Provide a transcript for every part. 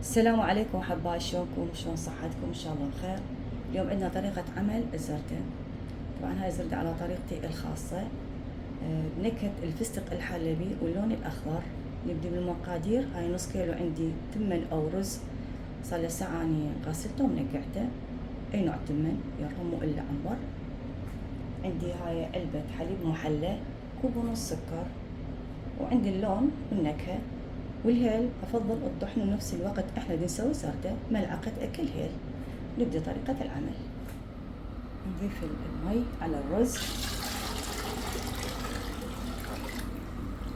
السلام عليكم أحبائي، شلونكم؟ شلون صحتكم؟ إن شاء الله بخير. اليوم عندنا طريقة عمل الزردة. طبعا هاي الزردة على طريقتي الخاصة بنكهة الفستق الحلبي واللون الأخضر. نبدي بالمقادير. هاي نص كيلو عندي تمن أو رز، صار له ساعة أني غسلته ونقعته. أي نوع تمن يرهم مو إلا عنبر. عندي هاي علبة حليب محلى، كوب ونص سكر، وعندي اللون والنكهة والهيل. افضل الطحن بنفس الوقت، احنا نسوي زردة ملعقة اكل هيل. نبدأ طريقة العمل. نضيف المي على الرز،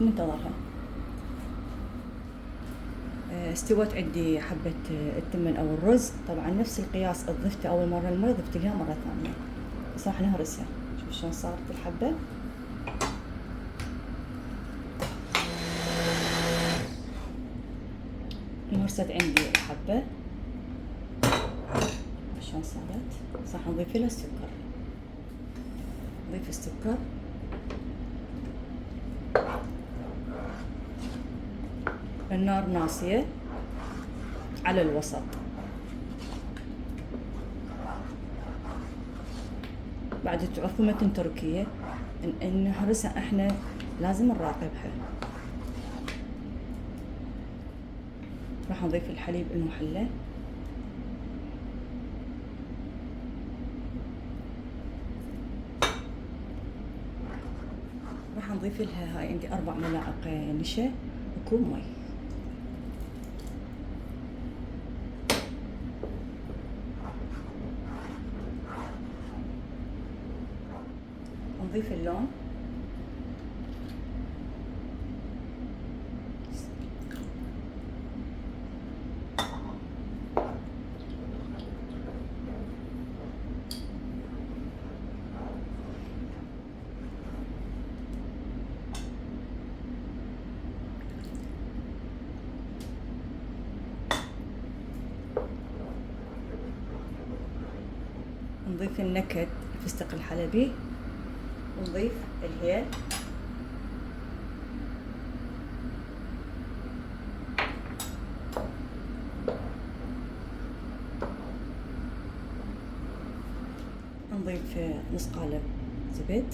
ننتظرها. استوت عندي حبة التمن او الرز. طبعا نفس القياس ضفته اول مرة المي، ضفت لها مرة ثانية. بس راح نهرسها. شوف شلون صارت الحبة. انهرست عندي الحبة شلون صارت. راح نضيف لها السكر. نضيف السكر، النار ناصية على الوسط. بعد تعرفوا متى تركية نهرسها، احنا لازم نراقبها. راح نضيف الحليب المحلى، راح نضيف لها هاي عندي 4 ملاعق نشا وكوب مي. نضيف اللون، نضيف النكهة الفستق الحلبي، ونضيف الهيل، نضيف نص قالب زبد،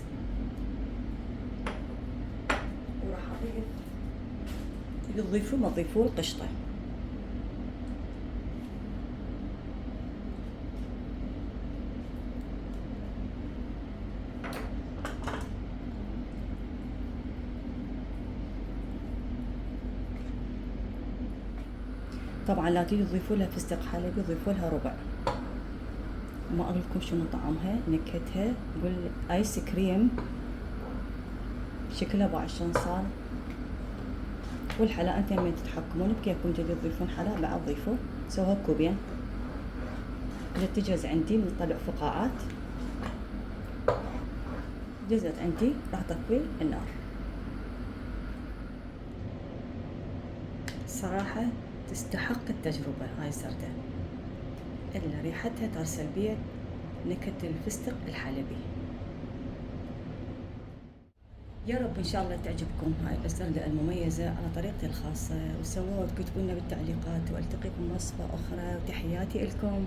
وراح اضيف اللي تضيفوه ما تضيفوه القشطة. طبعا لا تيجي تضيفوا لها فستق حلبي، ضيفوا لها ربع. ما اقول لكم شنو طعمها نكهتها، بالايس كريم شكلها بعد شلون صار. والحلا انتم من تتحكمون بكيفكم، تبي تضيفون حلا بعد ضيفوا، سووها كوبين. اذا تجهز عندي نطلع فقاعات. جهزت عندي، راح اطفي النار. صراحة تستحق التجربة هاي الزردة، إلا ريحتها ترسل بيا نكهة الفستق الحلبي. يا رب إن شاء الله تعجبكم هاي الزردة المميزة على طريقتي الخاصة، وسووها وتكتبوا لنا بالتعليقات. وألتقيكم وصفة أخرى، وتحياتي لكم.